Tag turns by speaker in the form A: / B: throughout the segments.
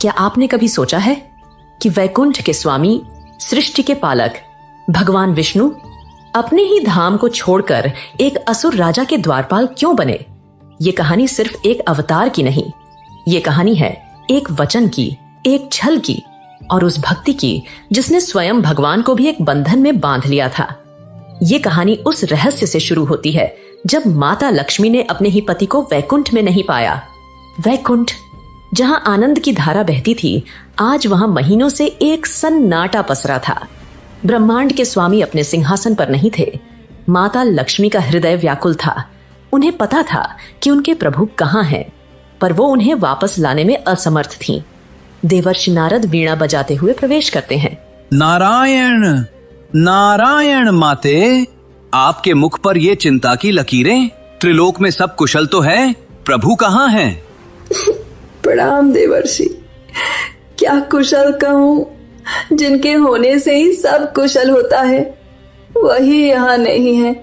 A: क्या आपने कभी सोचा है कि वैकुंठ के स्वामी, सृष्टि के पालक भगवान विष्णु अपने ही धाम को छोड़कर एक असुर राजा के द्वारपाल क्यों बने? ये कहानी सिर्फ एक अवतार की नहीं, ये कहानी है एक वचन की, एक छल की और उस भक्ति की जिसने स्वयं भगवान को भी एक बंधन में बांध लिया था। ये कहानी उस रहस्य से शुरू होती है जब माता लक्ष्मी ने अपने ही पति को वैकुंठ में नहीं पाया। वैकुंठ, जहां आनंद की धारा बहती थी, आज वहां महीनों से एक सन्नाटा पसरा था। ब्रह्मांड के स्वामी अपने सिंहासन पर नहीं थे। माता लक्ष्मी का हृदय व्याकुल था। उन्हें पता था कि उनके प्रभु कहां हैं, पर वो उन्हें वापस लाने में असमर्थ थीं। देवर्षि नारद वीणा बजाते हुए प्रवेश करते हैं।
B: नारायण नारायण माते, आपके मुख पर ये चिंता की लकीरें। त्रिलोक में सब कुशल तो है, प्रभु कहाँ हैं?
C: प्रणाम देवर्षि। क्या कुशल कहूं, जिनके होने से ही सब कुशल होता है, वही यहाँ नहीं है।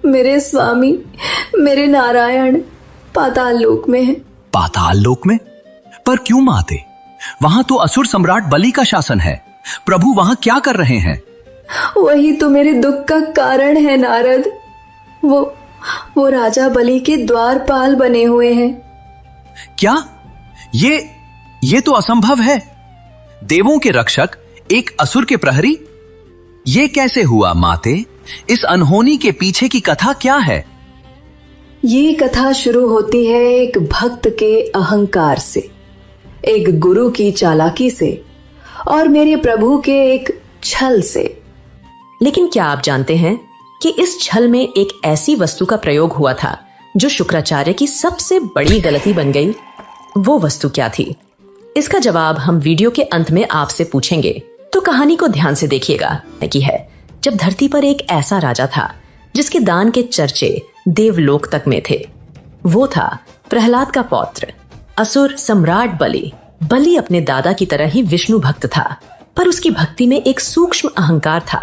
C: मेरे स्वामी, मेरे नारायण पाताल लोक में है।
B: पाताल लोक में? पर क्यों माते? वहां तो असुर सम्राट बलि का शासन है। प्रभु वहां क्या कर रहे हैं?
C: वही तो मेरे दुख का कारण है नारद। वो राजा बलि के द्वारपाल बने हुए हैं।
B: क्या? ये तो असंभव है। देवों के रक्षक एक असुर के प्रहरी? ये कैसे हुआ माते? इस अनहोनी के पीछे की कथा क्या है?
C: ये कथा शुरू होती है एक भक्त के अहंकार से, एक गुरु की चालाकी से और मेरे प्रभु के एक छल से।
A: लेकिन क्या आप जानते हैं कि इस छल में एक ऐसी वस्तु का प्रयोग हुआ था जो शुक्राचार्य की सबसे बड़ी गलती बन गई? वो वस्तु क्या थी? इसका जवाब हम वीडियो के अंत में आपसे पूछेंगे, तो कहानी को ध्यान से देखिएगा। कि है जब धरती पर एक ऐसा राजा था जिसके दान के चर्चे देवलोक तक में थे। वो था प्रहलाद का पौत्र, असुर सम्राट बलि। बलि अपने दादा की तरह ही विष्णु भक्त था, पर उसकी भक्ति में एक सूक्ष्म अहंकार था।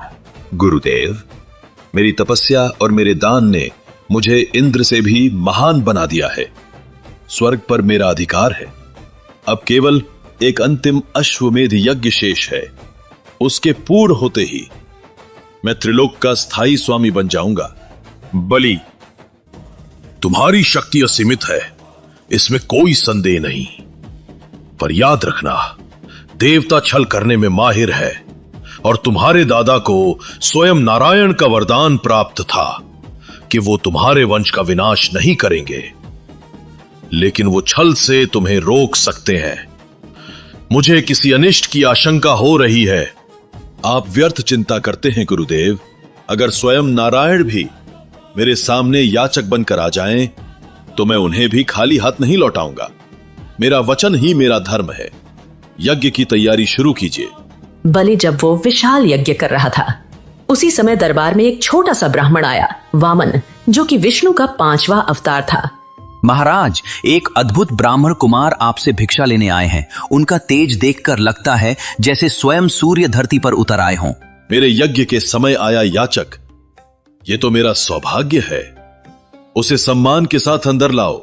D: गुरुदेव, मेरी तपस्या और मेरे दान ने मुझे इंद्र से भी महान बना दिया है। स्वर्ग पर मेरा अधिकार है। अब केवल एक अंतिम अश्वमेध यज्ञ शेष है। उसके पूर्ण होते ही मैं त्रिलोक का स्थायी स्वामी बन जाऊंगा। बलि, तुम्हारी शक्ति असीमित है, इसमें कोई संदेह नहीं, पर याद रखना, देवता छल करने में माहिर है और तुम्हारे दादा को स्वयं नारायण का वरदान प्राप्त था कि वो तुम्हारे वंश का विनाश नहीं करेंगे, लेकिन वो छल से तुम्हें रोक सकते हैं। मुझे किसी अनिष्ट की आशंका हो रही है। आप व्यर्थ चिंता करते हैं गुरुदेव। अगर स्वयं नारायण भी मेरे सामने याचक बनकर आ जाएं, तो मैं उन्हें भी खाली हाथ नहीं लौटाऊंगा। मेरा वचन ही मेरा धर्म है। यज्ञ की तैयारी शुरू कीजिए।
A: बलि जब वो विशाल यज्ञ कर रहा था, उसी समय दरबार में एक छोटा सा ब्राह्मण आया, वामन, जो कि विष्णु का 5वां अवतार था।
B: महाराज, एक अद्भुत ब्राह्मण कुमार आपसे भिक्षा लेने आए हैं। उनका तेज देखकर लगता है जैसे स्वयं सूर्य धरती पर उतर आए हों।
D: मेरे यज्ञ के समय आया याचक, ये तो मेरा सौभाग्य है। उसे सम्मान के साथ अंदर लाओ।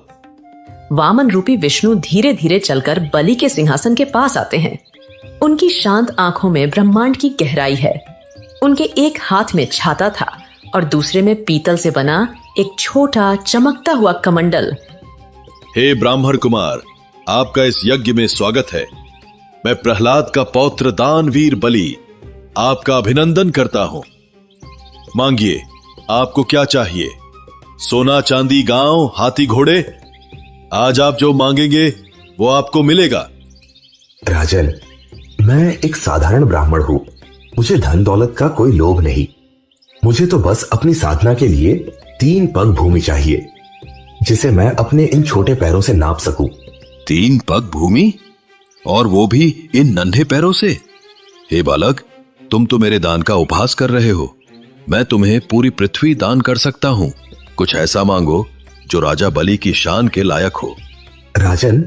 A: वामन रूपी विष्णु धीरे धीरे चलकर बलि के सिंहासन के पास आते हैं। उनकी शांत आंखों में ब्रह्मांड की गहराई है। उनके एक हाथ में छाता था और दूसरे में पीतल से बना एक छोटा चमकता हुआ कमंडल।
D: हे ब्राह्मण कुमार, आपका इस यज्ञ में स्वागत है। मैं प्रहलाद का पौत्र दानवीर बलि आपका अभिनंदन करता हूं। मांगिए, आपको क्या चाहिए? सोना, चांदी, गांव, हाथी, घोड़े? आज आप जो मांगेंगे वो आपको मिलेगा।
E: राजन, मैं एक साधारण ब्राह्मण हूं। मुझे धन दौलत का कोई लोभ नहीं। मुझे तो बस अपनी साधना के लिए 3 पग भूमि चाहिए, जिसे मैं अपने इन छोटे पैरों से नाप सकूं।
D: 3 पग भूमि? और वो भी इन नन्हे पैरों से? हे बालक, तुम तो मेरे दान का उपहास कर रहे हो। मैं तुम्हें पूरी पृथ्वी दान कर सकता हूं। कुछ ऐसा मांगो जो राजा बलि की शान के लायक हो।
E: राजन,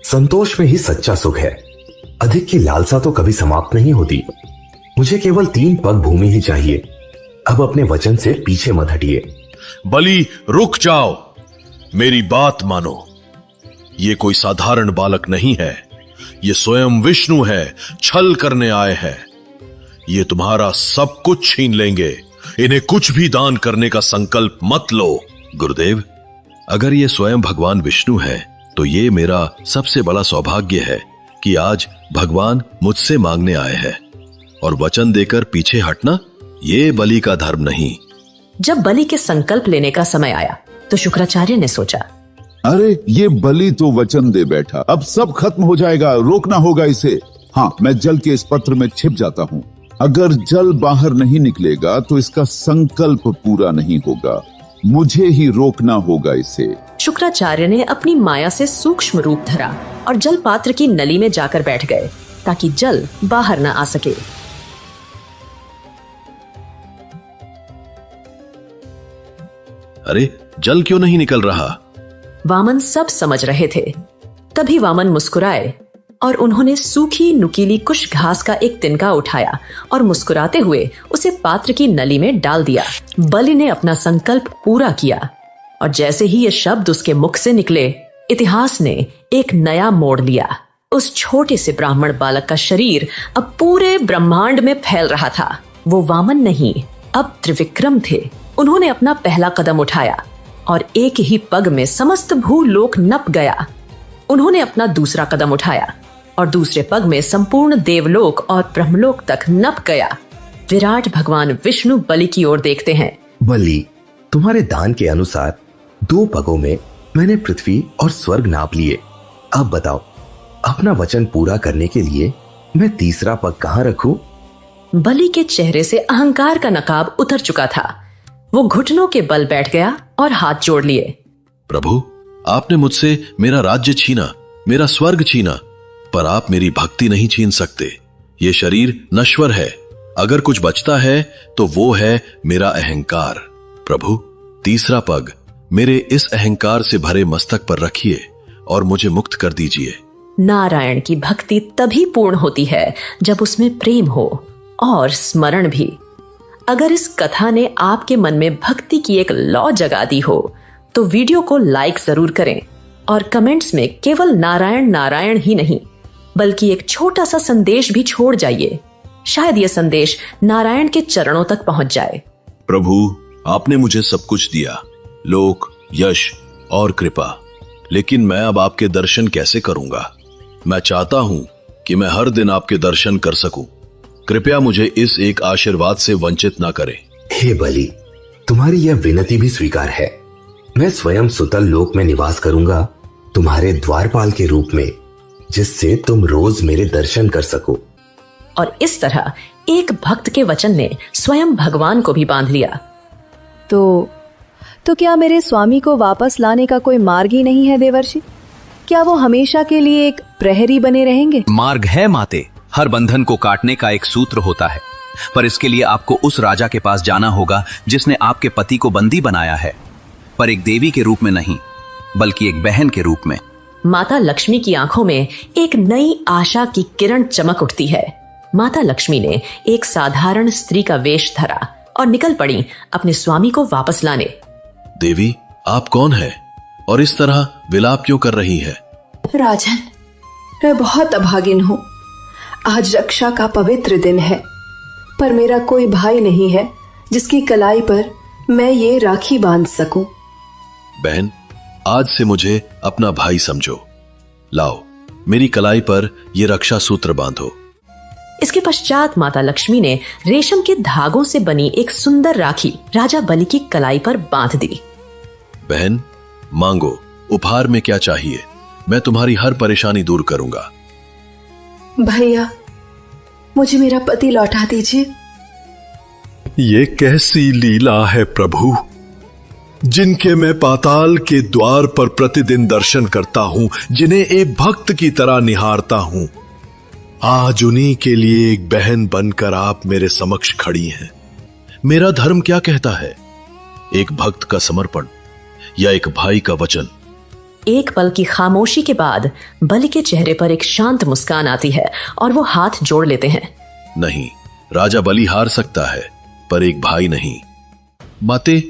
E: संतोष में ही सच्चा सुख है। अधिक की लालसा तो कभी समाप्त नहीं होती। मुझे केवल 3 पग भूमि ही चाहिए। अब अपने वचन से पीछे मत हटिए।
D: बलि, रुक जाओ, मेरी बात मानो। ये कोई साधारण बालक नहीं है। ये स्वयं विष्णु है, छल करने आए हैं। ये तुम्हारा सब कुछ छीन लेंगे। इन्हें कुछ भी दान करने का संकल्प मत लो।
B: गुरुदेव, अगर ये स्वयं भगवान विष्णु है तो ये मेरा सबसे बड़ा सौभाग्य है कि आज भगवान मुझसे मांगने आए हैं, और वचन देकर पीछे हटना ये बलि का धर्म नहीं।
A: जब बलि के संकल्प लेने का समय आया तो शुक्राचार्य ने सोचा,
F: अरे ये बलि तो वचन दे बैठा, अब सब खत्म हो जाएगा, रोकना होगा इसे। हाँ, मैं जल के इस पत्र में छिप जाता हूँ। अगर जल बाहर नहीं निकलेगा तो इसका संकल्प पूरा नहीं होगा। मुझे ही रोकना होगा इसे।
A: शुक्राचार्य ने अपनी माया से सूक्ष्म रूप धरा और जल पात्र की नली में जाकर बैठ गए ताकि जल बाहर न आ सके।
B: अरे, जल क्यों नहीं निकल रहा?
A: वामन सब समझ रहे थे। तभी वामन मुस्कुराए और उन्होंने सूखी नुकीली कुश घास का एक तिनका उठाया और मुस्कुराते हुए उसे पात्र की नली में डाल दिया। बलि ने अपना संकल्प पूरा किया और जैसे ही ये शब्द उसके मुख से निकले, इतिहास ने एक नया मोड़ लिया। उस छोटे से ब्राह्मण बालक का शरीर अब पूरे ब्रह्मांड में फैल रहा था। वो वामन नहीं, अब त्रिविक्रम थे। उन्होंने अपना पहला कदम उठाया और एक ही पग में समस्त भूलोक नप गया। उन्होंने अपना दूसरा कदम उठाया और दूसरे पग में संपूर्ण देवलोक और ब्रह्मलोक तक नप गया। विराट भगवान विष्णु बलि की ओर देखते हैं।
E: बलि, तुम्हारे दान के अनुसार 2 पगों में मैंने पृथ्वी और स्वर्ग नाप लिए। अब बताओ, अपना वचन पूरा करने के लिए मैं तीसरा पग कहां रखूं?
A: बलि के चेहरे से अहंकार का नकाब उतर चुका था। वो घुटनों के बल बैठ गया और हाथ जोड़ लिए।
B: प्रभु, आपने मुझसे मेरा राज्य छीना, मेरा स्वर्ग छीना, पर आप मेरी भक्ति नहीं छीन सकते। ये शरीर नश्वर है, अगर कुछ बचता है तो वो है मेरा अहंकार। प्रभु, तीसरा पग मेरे इस अहंकार से भरे मस्तक पर रखिए और मुझे मुक्त कर दीजिए।
A: नारायण की भक्ति तभी पूर्ण होती है जब उसमें प्रेम हो और स्मरण भी। अगर इस कथा ने आपके मन में भक्ति की एक लौ जगा दी हो तो वीडियो को लाइक जरूर करें और कमेंट्स में केवल नारायण नारायण ही नहीं बल्कि एक छोटा सा संदेश भी छोड़ जाइए। शायद यह संदेश नारायण के चरणों तक पहुंच जाए।
D: प्रभु, आपने मुझे सब कुछ दिया, लोक, यश और कृपा, लेकिन मैं अब आपके दर्शन कैसे करूंगा? मैं चाहता हूं कि मैं हर दिन आपके दर्शन कर सकूं। कृपया मुझे इस एक आशीर्वाद से वंचित ना करें।
E: हे बलि, तुम्हारी यह विनती भी स्वीकार है। मैं स्वयं सुतल लोक में निवास करूंगा, तुम्हारे द्वारपाल के रूप में, जिससे तुम रोज मेरे दर्शन कर सको।
A: और इस तरह एक भक्त के वचन ने स्वयं भगवान को भी बांध लिया।
C: तो क्या मेरे स्वामी को वापस लाने का कोई मार्ग ही नहीं है देवर्षि? क्या वो हमेशा के लिए एक प्रहरी बने रहेंगे?
B: मार्ग है माते, हर बंधन को काटने का एक सूत्र होता है, पर इसके लिए आपको उस राजा के पास जाना होगा जिसने आपके पति को बंदी बनाया है, पर एक देवी के रूप में नहीं बल्कि एक बहन के रूप में।
A: माता लक्ष्मी की आंखों में एक नई आशा की किरण चमक उठती है। माता लक्ष्मी ने एक साधारण स्त्री का वेश धरा और निकल पड़ी अपने स्वामी को वापस लाने।
B: देवी, आप कौन है और इस तरह विलाप क्यों कर रही है?
C: राजन, मैं बहुत अभागिन हूँ। आज रक्षा का पवित्र दिन है, पर मेरा कोई भाई नहीं है जिसकी कलाई पर मैं ये राखी बांध सकूं।
B: बहन, आज से मुझे अपना भाई समझो। लाओ, मेरी कलाई पर ये रक्षा सूत्र बांधो।
A: इसके पश्चात माता लक्ष्मी ने रेशम के धागों से बनी एक सुंदर राखी राजा बलि की कलाई पर बांध दी।
B: बहन, मांगो, उपहार में क्या चाहिए? मैं तुम्हारी हर परेशानी दूर करूंगा।
C: भैया, मुझे मेरा पति लौटा दीजिए।
D: ये कैसी लीला है प्रभु, जिनके मैं पाताल के द्वार पर प्रतिदिन दर्शन करता हूं, जिन्हें एक भक्त की तरह निहारता हूं। आज उन्हीं के लिए एक बहन बनकर आप मेरे समक्ष खड़ी हैं। मेरा धर्म क्या कहता है? एक भक्त का समर्पण या एक भाई का वचन?
A: एक पल की खामोशी के बाद बलि के चेहरे पर एक शांत मुस्कान आती है और वो हाथ जोड़ लेते हैं।
B: नहीं, राजा बलि हार सकता है, पर एक भाई नहीं। माते,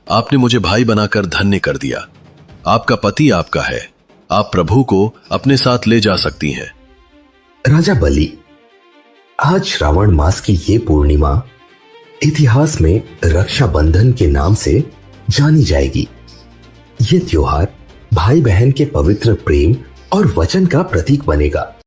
B: आपने मुझे भाई बनाकर धन्य कर दिया। आपका पति आपका है, आप प्रभु को अपने साथ ले जा सकती हैं।
E: राजा बलि, आज श्रावण मास की ये पूर्णिमा इतिहास में रक्षाबंधन के नाम से जानी जाएगी। ये त्योहार भाई बहन के पवित्र प्रेम और वचन का प्रतीक बनेगा।